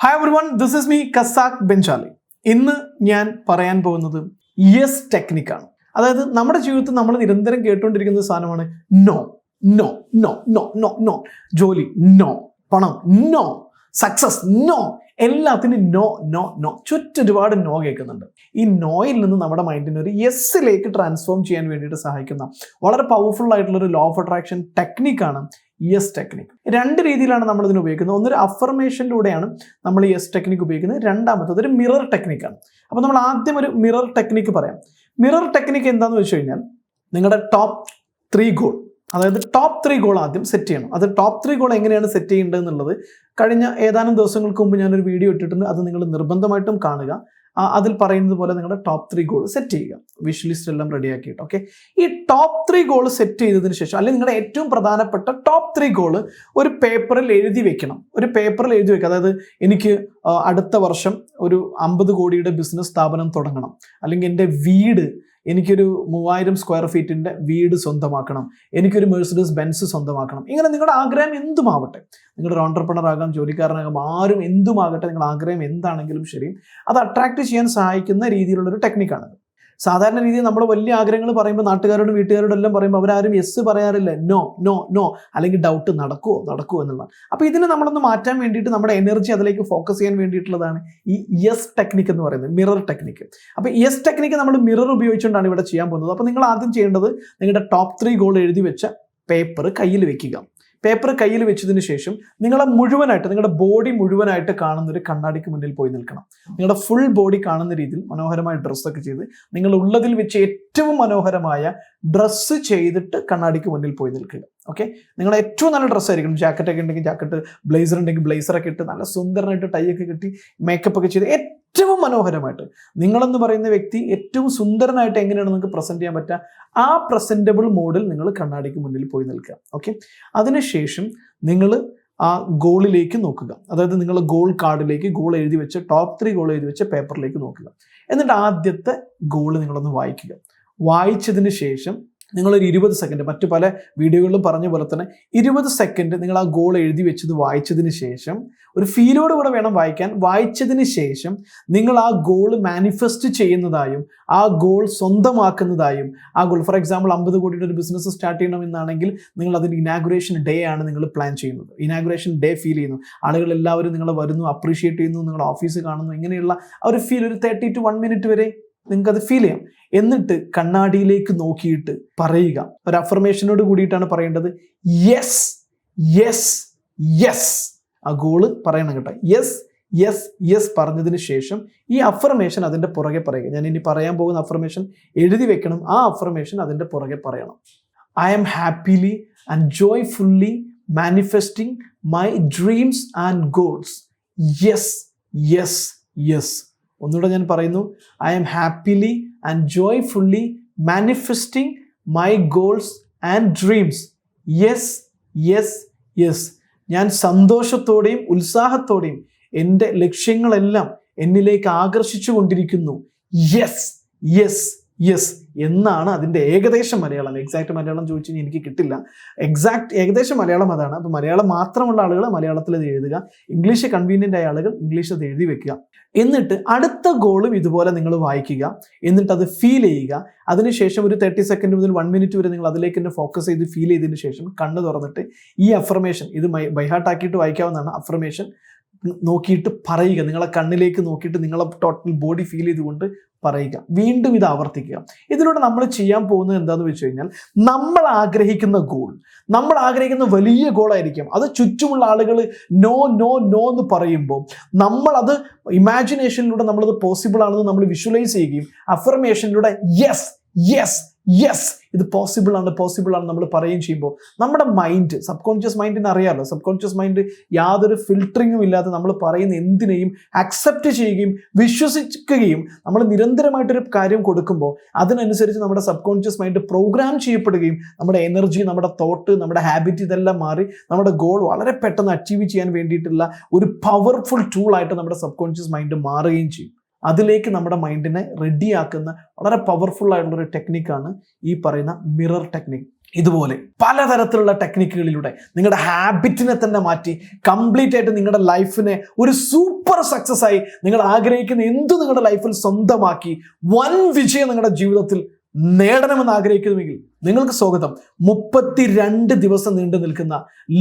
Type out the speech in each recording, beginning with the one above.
Hi everyone, this is me Casac Benjali. ഇന്ന് ഞാൻ പറയാൻ പോകുന്നത് യെസ് ടെക്നിക്കാണ്. അതായത് നമ്മുടെ ജീവിതത്തിൽ നമ്മൾ നിരന്തരം കേട്ടുകൊണ്ടിരിക്കുന്ന സാധനമാണ് no no no no no no. ജോലി നോ, പണം നോ, സക്സസ് നോ, എല്ലാത്തിനും നോ നോ നോ. ഒരുപാട് നോ കേൾക്കുന്നുണ്ട്. ഈ നോയിൽ നിന്ന് നമ്മുടെ മൈൻഡിനെ ഒരു യെസ്സിലേക്ക് ട്രാൻസ്ഫോം ചെയ്യാൻ വേണ്ടിയിട്ട് സഹായിക്കുന്ന വളരെ പവർഫുൾ ആയിട്ടുള്ള ഒരു ലോ ഓഫ് അട്രാക്ഷൻ ടെക്നിക്കാണ് യെസ് ടെക്നിക്. രണ്ട് രീതിയിലാണ് നമ്മൾ ഇതിന് ഉപയോഗിക്കുന്നത്. ഒന്നൊരു അഫർമേഷനിലൂടെയാണ് നമ്മൾ യെസ് ടെക്നിക് ഉപയോഗിക്കുന്നത്. രണ്ടാമത്തത് ഒരു മിറർ ടെക്നിക്കാണ്. അപ്പോൾ നമ്മൾ ആദ്യം ഒരു മിറർ ടെക്നിക്ക് പറയാം. മിറർ ടെക്നിക്ക് എന്താണെന്ന് വെച്ച് കഴിഞ്ഞാൽ നിങ്ങളുടെ ടോപ്പ് 3 ഗോൾ, അതായത് ടോപ്പ് 3 ഗോൾ ആദ്യം സെറ്റ് ചെയ്യണം. അത് ടോപ്പ് 3 ഗോൾ എങ്ങനെയാണ് സെറ്റ് ചെയ്യേണ്ടത് എന്നുള്ളത് കഴിഞ്ഞ ഏതാനും ദിവസങ്ങൾക്ക് മുമ്പ് ഞാനൊരു വീഡിയോ ഇട്ടിട്ടുണ്ട്. അത് നിങ്ങൾ നിർബന്ധമായിട്ടും കാണുക. അതിൽ പറയുന്നത് പോലെ നിങ്ങളുടെ ടോപ്പ് 3 ഗോൾ സെറ്റ് ചെയ്യുക. വിഷ് ലിസ്റ്റ് എല്ലാം റെഡിയാക്കിയിട്ട്. ഓക്കെ, ഈ ടോപ്പ് 3 ഗോൾ സെറ്റ് ചെയ്തതിന് ശേഷം അല്ലെങ്കിൽ നിങ്ങളുടെ ഏറ്റവും പ്രധാനപ്പെട്ട ടോപ്പ് 3 ഗോൾ ഒരു പേപ്പറിൽ എഴുതി വെക്കണം. അതായത് എനിക്ക് അടുത്ത വർഷം ഒരു 50 കോടിയുടെ ബിസിനസ് സ്ഥാപനം തുടങ്ങണം, അല്ലെങ്കിൽ എൻ്റെ വീട്, എനിക്കൊരു 3000 സ്ക്വയർ ഫീറ്റിൻ്റെ വീട് സ്വന്തമാക്കണം, എനിക്കൊരു മെഴ്സിഡീസ് ബെൻസ് സ്വന്തമാക്കണം. ഇങ്ങനെ നിങ്ങളുടെ ആഗ്രഹം എന്തുമാവട്ടെ, നിങ്ങളുടെ ഓൺട്രപ്രണർ ആകാം, ജോലിക്കാരനാകാം, ആരും എന്തുമാകട്ടെ, നിങ്ങളുടെ ആഗ്രഹം എന്താണെങ്കിലും ശരി, അത് അട്രാക്ട് ചെയ്യാൻ സഹായിക്കുന്ന രീതിയിലുള്ളൊരു ടെക്നിക്കാണ്. സാധാരണ രീതിയിൽ നമ്മൾ വലിയ ആഗ്രഹങ്ങൾ പറയുമ്പോൾ നാട്ടുകാരോടും വീട്ടുകാരോടും എല്ലാം പറയുമ്പോൾ അവരാരും യെസ് പറയാറില്ല, നോ നോ നോ, അല്ലെങ്കിൽ ഡൗട്ട് നടക്കുമോ എന്നുള്ളതാണ്. അപ്പോൾ ഇതിനെ നമ്മളൊന്ന് മാറ്റാൻ വേണ്ടിയിട്ട് നമ്മുടെ എനർജി അതിലേക്ക് ഫോക്കസ് ചെയ്യാൻ വേണ്ടിയിട്ടുള്ളതാണ് ഈ യെസ് ടെക്നിക്ക് എന്ന് പറയുന്നത്, മിറർ ടെക്നിക്ക്. അപ്പോൾ യെസ് ടെക്നിക്ക് നമ്മൾ മിറർ ഉപയോഗിച്ചുകൊണ്ടാണ് ഇവിടെ ചെയ്യാൻ പോകുന്നത്. അപ്പോൾ നിങ്ങൾ ആദ്യം ചെയ്യേണ്ടത് നിങ്ങളുടെ ടോപ്പ് 3 ഗോൾ എഴുതി വെച്ച പേപ്പർ കയ്യിൽ വെക്കുക. പേപ്പർ കയ്യിൽ വെച്ചതിന് ശേഷം നിങ്ങളുടെ ബോഡി മുഴുവനായിട്ട് കാണുന്ന ഒരു കണ്ണാടിക്ക് മുന്നിൽ പോയി നിൽക്കണം. നിങ്ങളുടെ ഫുൾ ബോഡി കാണുന്ന രീതിയിൽ മനോഹരമായ ഡ്രസ്സൊക്കെ ചെയ്ത്, നിങ്ങൾ ഉള്ളതിൽ വെച്ച് ഏറ്റവും മനോഹരമായ ഡ്രസ്സ് ചെയ്തിട്ട് കണ്ണാടിക്ക് മുന്നിൽ പോയി നിൽക്കുക. ഓക്കെ, നിങ്ങളുടെ ഏറ്റവും നല്ല ഡ്രസ്സായിരിക്കണം. ജാക്കറ്റൊക്കെ ഉണ്ടെങ്കിൽ ജാക്കറ്റ്, ബ്ലേസർ ഉണ്ടെങ്കിൽ ബ്ലേസറൊക്കെ ഇട്ട് നല്ല സുന്ദരനായിട്ട് ടൈ ഒക്കെ കെട്ടി മേക്കപ്പ് ഒക്കെ ചെയ്ത് ഏറ്റവും മനോഹരമായിട്ട് നിങ്ങളെന്ന് പറയുന്ന വ്യക്തി ഏറ്റവും സുന്ദരനായിട്ട് എങ്ങനെയാണ് നിങ്ങൾക്ക് പ്രസന്റ് ചെയ്യാൻ പറ്റുക, ആ പ്രസന്റബിൾ മോഡിൽ നിങ്ങൾ കണ്ണാടിക്ക് മുന്നിൽ പോയി നിൽക്കുക. ഓക്കെ, അതിനുശേഷം നിങ്ങൾ ആ ഗോളിലേക്ക് നോക്കുക. അതായത് നിങ്ങൾ ഗോൾ കാർഡിലേക്ക് ഗോൾ എഴുതി വെച്ച് ടോപ്പ് 3 ഗോൾ എഴുതി വെച്ച പേപ്പറിലേക്ക് നോക്കുക. എന്നിട്ട് ആദ്യത്തെ ഗോൾ നിങ്ങളൊന്ന് വായിക്കുക. വായിച്ചതിന് ശേഷം നിങ്ങളൊരു 20 സെക്കൻഡ്, മറ്റു പല വീഡിയോകളിലും പറഞ്ഞ പോലെ തന്നെ 20 സെക്കൻഡ് നിങ്ങൾ ആ ഗോൾ എഴുതി വെച്ചത് വായിച്ചതിന് ശേഷം ഒരു ഫീലോട് കൂടെ വേണം വായിക്കാൻ. വായിച്ചതിന് ശേഷം നിങ്ങൾ ആ ഗോൾ മാനിഫെസ്റ്റ് ചെയ്യുന്നതായും ആ ഗോൾ സ്വന്തമാക്കുന്നതായും, ആ ഗോൾ ഫോർ എക്സാമ്പിൾ 50 കോടിയുടെ ഒരു ബിസിനസ് സ്റ്റാർട്ട് ചെയ്യണമെന്നാണെങ്കിൽ നിങ്ങൾ അതിന് ഇനാഗുറേഷൻ ഡേ ആണ് നിങ്ങൾ പ്ലാൻ ചെയ്യുന്നത്. ഇനാഗുറേഷൻ ഡേ ഫീൽ ചെയ്യുന്നു, ആളുകൾ എല്ലാവരും നിങ്ങൾ വരുന്നു, അപ്രീഷിയേറ്റ് ചെയ്യുന്നു, നിങ്ങളുടെ ഓഫീസ് കാണുന്നു, ഇങ്ങനെയുള്ള ആ ഒരു ഫീൽ ഒരു 30 to 1 minute വരെ നിങ്ങൾക്കത് ഫീൽ ചെയ്യാം. എന്നിട്ട് കണ്ണാടിയിലേക്ക് നോക്കിയിട്ട് പറയുക. ഒരു അഫർമേഷനോട് കൂടിയിട്ടാണ് പറയേണ്ടത്, യെസ് യെസ് യെസ്. ആ ഗോള് പറയണം കേട്ടോ. യെസ് യെസ് യെസ് പറഞ്ഞതിന് ശേഷം ഈ അഫർമേഷൻ അതിൻ്റെ പുറകെ പറയുക. ഞാൻ ഇനി പറയാൻ പോകുന്ന അഫർമേഷൻ എഴുതി വെക്കണം. ആ അഫർമേഷൻ അതിൻ്റെ പുറകെ പറയണം. I am happily and joyfully manifesting my dreams and goals. Yes yes yes. ഒന്നുകൂടെ ഞാൻ പറയുന്നു, I am happily and joyfully manifesting my goals and dreams. Yes yes yes. ഞാൻ സന്തോഷത്തോടെയും ഉത്സാഹത്തോടെയും എൻ്റെ ലക്ഷ്യങ്ങളെല്ലാം എന്നിലേക്ക് ആകർഷിച്ചു കൊണ്ടിരിക്കുന്നു. യെസ് യെസ് യെസ് എന്നാണ് അതിൻ്റെ ഏകദേശം മലയാളം. എക്സാക്ട് മലയാളം ചോദിച്ചു കഴിഞ്ഞാൽ എനിക്ക് കിട്ടില്ല. ഏകദേശം മലയാളം അതാണ്. അപ്പോൾ മലയാളം മാത്രമുള്ള ആളുകൾ മലയാളത്തിൽ ഇത് എഴുതുക, ഇംഗ്ലീഷ് കൺവീനിയൻ്റ് ആയ ആളുകൾ ഇംഗ്ലീഷ് അത് എഴുതി വെക്കുക. എന്നിട്ട് അടുത്ത ഗോളും ഇതുപോലെ നിങ്ങൾ വായിക്കുക. എന്നിട്ട് അത് ഫീൽ ചെയ്യുക. അതിനുശേഷം ഒരു 30 സെക്കൻഡ് മുതൽ 1 minute വരെ നിങ്ങൾ അതിലേക്ക് തന്നെ ഫോക്കസ് ചെയ്ത് ഫീൽ ചെയ്തതിന് ശേഷം കണ്ണ് തുറന്നിട്ട് ഈ അഫർമേഷൻ, ഇത് ബൈഹാർട്ടാക്കിയിട്ട് വായിക്കാവുന്നതാണ്, അഫർമേഷൻ നോക്കിയിട്ട് പറയുക. നിങ്ങളെ കണ്ണിലേക്ക് നോക്കിയിട്ട് നിങ്ങളെ ടോട്ടൽ ബോഡി ഫീൽ ചെയ്തുകൊണ്ട് പറയുക. വീണ്ടും ഇത് ആവർത്തിക്കുക. ഇതിലൂടെ നമ്മൾ ചെയ്യാൻ പോകുന്നത് എന്താണെന്ന് വെച്ച് കഴിഞ്ഞാൽ, നമ്മൾ ആഗ്രഹിക്കുന്ന വലിയ ഗോളായിരിക്കും. അത് ചുറ്റുമുള്ള ആളുകൾ നോ നോ നോ എന്ന് പറയുമ്പോൾ നമ്മളത് ഇമാജിനേഷനിലൂടെ നമ്മളത് പോസിബിൾ ആണെന്ന് നമ്മൾ വിഷ്വലൈസ് ചെയ്യുകയും അഫർമേഷനിലൂടെ യെസ് യെസ് യെസ് ഇത് പോസിബിൾ ആണ് നമ്മൾ പറയുകയും ചെയ്യുമ്പോൾ നമ്മുടെ മൈൻഡ്, സബ് കോൺഷ്യസ് മൈൻഡിന് അറിയാമല്ലോ, സബ് കോൺഷ്യസ് മൈൻഡ് യാതൊരു ഫിൽറ്ററിങ്ങും ഇല്ലാതെ നമ്മൾ പറയുന്ന എന്തിനേയും അക്സെപ്റ്റ് ചെയ്യുകയും വിശ്വസിക്കുകയും, നമ്മൾ നിരന്തരമായിട്ടൊരു കാര്യം കൊടുക്കുമ്പോൾ അതിനനുസരിച്ച് നമ്മുടെ സബ് കോൺഷ്യസ് മൈൻഡ് പ്രോഗ്രാം ചെയ്യപ്പെടുകയും നമ്മുടെ എനർജി, നമ്മുടെ തോട്ട്, നമ്മുടെ ഹാബിറ്റ് ഇതെല്ലാം മാറി നമ്മുടെ ഗോൾ വളരെ പെട്ടെന്ന് അച്ചീവ് ചെയ്യാൻ വേണ്ടിയിട്ടുള്ള ഒരു പവർഫുൾ ടൂളായിട്ട് നമ്മുടെ സബ് കോൺഷ്യസ് മൈൻഡ് മാറുകയും ചെയ്യും. അതിലേക്ക് നമ്മുടെ മൈൻഡിനെ റെഡിയാക്കുന്ന വളരെ പവർഫുൾ ആയിട്ടുള്ളൊരു ടെക്നിക്കാണ് ഈ പറയുന്ന മിറർ ടെക്നിക്. ഇതുപോലെ പലതരത്തിലുള്ള ടെക്നിക്കുകളിലൂടെ നിങ്ങളുടെ ഹാബിറ്റിനെ തന്നെ മാറ്റി കംപ്ലീറ്റ് ആയിട്ട് നിങ്ങളുടെ ലൈഫിനെ ഒരു സൂപ്പർ സക്സസ് ആയി നിങ്ങൾ ആഗ്രഹിക്കുന്ന എന്തു നിങ്ങളുടെ ലൈഫിൽ സ്വന്തമാക്കി വൻ വിജയം നിങ്ങളുടെ ജീവിതത്തിൽ നേടണമെന്ന് ആഗ്രഹിക്കുന്നുവെങ്കിൽ നിങ്ങൾക്ക് സ്വാഗതം. 32 ദിവസം നീണ്ടു നിൽക്കുന്ന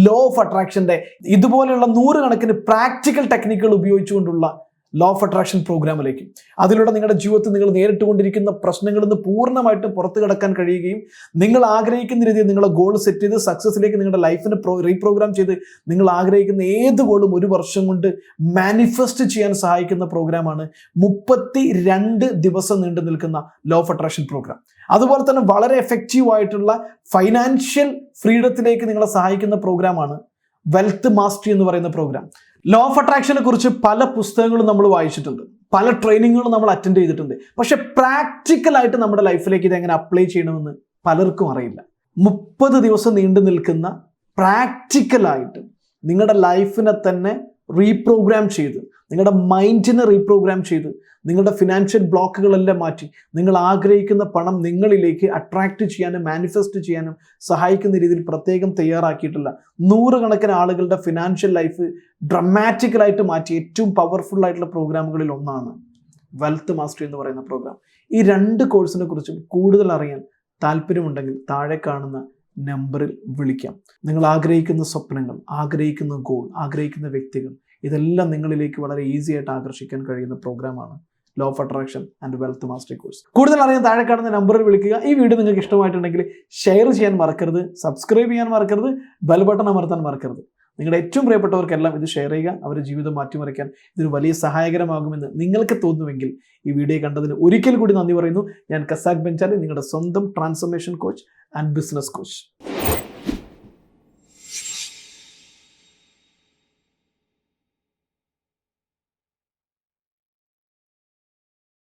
ലോ ഓഫ് അട്രാക്ഷന്റെ ഇതുപോലെയുള്ള 100 കണക്കിന് പ്രാക്ടിക്കൽ ടെക്നിക്കുകൾ ഉപയോഗിച്ചുകൊണ്ടുള്ള ലോ ഓഫ് അട്രാക്ഷൻ പ്രോഗ്രാമിലേക്ക്. അതിലൂടെ നിങ്ങളുടെ ജീവിതത്തിൽ നിങ്ങൾ നേരിട്ടുകൊണ്ടിരിക്കുന്ന പ്രശ്നങ്ങളിൽ നിന്ന് പൂർണ്ണമായിട്ടും പുറത്തു കടക്കാൻ കഴിയുകയും നിങ്ങൾ ആഗ്രഹിക്കുന്ന രീതിയിൽ നിങ്ങളുടെ ഗോൾ സെറ്റ് ചെയ്ത് സക്സസിലേക്ക് നിങ്ങളുടെ ലൈഫിനെ റീപ്രോഗ്രാം ചെയ്ത് നിങ്ങൾ ആഗ്രഹിക്കുന്ന ഏത് ഗോളും 1 വർഷം കൊണ്ട് മാനിഫെസ്റ്റ് ചെയ്യാൻ സഹായിക്കുന്ന പ്രോഗ്രാമാണ് 32 ദിവസം നീണ്ടു നിൽക്കുന്ന ലോ ഓഫ് അട്രാക്ഷൻ പ്രോഗ്രാം. അതുപോലെ തന്നെ വളരെ എഫക്റ്റീവ് ആയിട്ടുള്ള ഫൈനാൻഷ്യൽ ഫ്രീഡത്തിലേക്ക് നിങ്ങളെ സഹായിക്കുന്ന പ്രോഗ്രാമാണ് വെൽത്ത് മാസ്റ്ററി എന്ന് പറയുന്ന പ്രോഗ്രാം. ലോ ഓഫ് അട്രാക്ഷനെ കുറിച്ച് പല പുസ്തകങ്ങളും നമ്മൾ വായിച്ചിട്ടുണ്ട്, പല ട്രെയിനിങ്ങുകളും നമ്മൾ അറ്റൻഡ് ചെയ്തിട്ടുണ്ട്. പക്ഷെ പ്രാക്ടിക്കലായിട്ട് നമ്മുടെ ലൈഫിലേക്ക് ഇതെങ്ങനെ അപ്ലൈ ചെയ്യണമെന്ന് പലർക്കും അറിയില്ല. 30 ദിവസം നീണ്ടു നിൽക്കുന്ന പ്രാക്ടിക്കലായിട്ട് നിങ്ങളുടെ ലൈഫിനെ തന്നെ റീപ്രോഗ്രാം ചെയ്ത്, നിങ്ങളുടെ മൈൻഡിനെ റീപ്രോഗ്രാം ചെയ്ത്, നിങ്ങളുടെ ഫിനാൻഷ്യൽ ബ്ലോക്കുകളെല്ലാം മാറ്റി നിങ്ങൾ ആഗ്രഹിക്കുന്ന പണം നിങ്ങളിലേക്ക് അട്രാക്റ്റ് ചെയ്യാനും മാനിഫെസ്റ്റ് ചെയ്യാനും സഹായിക്കുന്ന രീതിയിൽ പ്രത്യേകം തയ്യാറാക്കിയിട്ടുള്ള 100 കണക്കിന് ആളുകളുടെ ഫിനാൻഷ്യൽ ലൈഫ് ഡ്രമാറ്റിക്കലായിട്ട് മാറ്റി ഏറ്റവും പവർഫുൾ ആയിട്ടുള്ള പ്രോഗ്രാമുകളിൽ ഒന്നാണ് വെൽത്ത് മാസ്റ്ററി എന്ന് പറയുന്ന പ്രോഗ്രാം. ഈ 2 കോഴ്സിനെ കുറിച്ചും കൂടുതൽ അറിയാൻ താല്പര്യമുണ്ടെങ്കിൽ താഴെ കാണുന്ന നമ്പറിൽ വിളിക്കാം. നിങ്ങൾ ആഗ്രഹിക്കുന്ന സ്വപ്നങ്ങൾ, ആഗ്രഹിക്കുന്ന ഗോൾ, ആഗ്രഹിക്കുന്ന വ്യക്തികൾ, ഇതെല്ലാം നിങ്ങളിലേക്ക് വളരെ ഈസി ആയിട്ട് ആകർഷിക്കാൻ കഴിയുന്ന പ്രോഗ്രാമാണ് law of attraction and wealth mastery course. കൂടുതൽ അറിയാൻ താഴെ കാണുന്ന നമ്പറിൽ വിളിക്കുക. ഈ വീഡിയോ നിങ്ങൾക്ക് ഇഷ്ടമായിട്ടുണ്ടെങ്കിൽ ഷെയർ ചെയ്യാൻ മറക്കരുത്, സബ്സ്ക്രൈബ് ചെയ്യാൻ മറക്കരുത്, ബെൽ ബട്ടൺ അമർത്താൻ മറക്കരുത്. നിങ്ങളുടെ ഏറ്റവും പ്രിയപ്പെട്ടവർക്കെല്ലാം ഇത് ഷെയർ ചെയ്യുക. അവരുടെ ജീവിതം മാറ്റിമറിക്കാൻ ഇതൊരു വലിയ സഹായകരമാകുമെന്ന് നിങ്ങൾക്ക് തോന്നുമെങ്കിൽ ഈ വീഡിയോ കണ്ടതിന് ഒരിക്കൽ കൂടി നന്ദി പറയുന്നു. ഞാൻ കസാക് ബെഞ്ചാലി, നിങ്ങളുടെ സ്വന്തം transformation coach and business coach.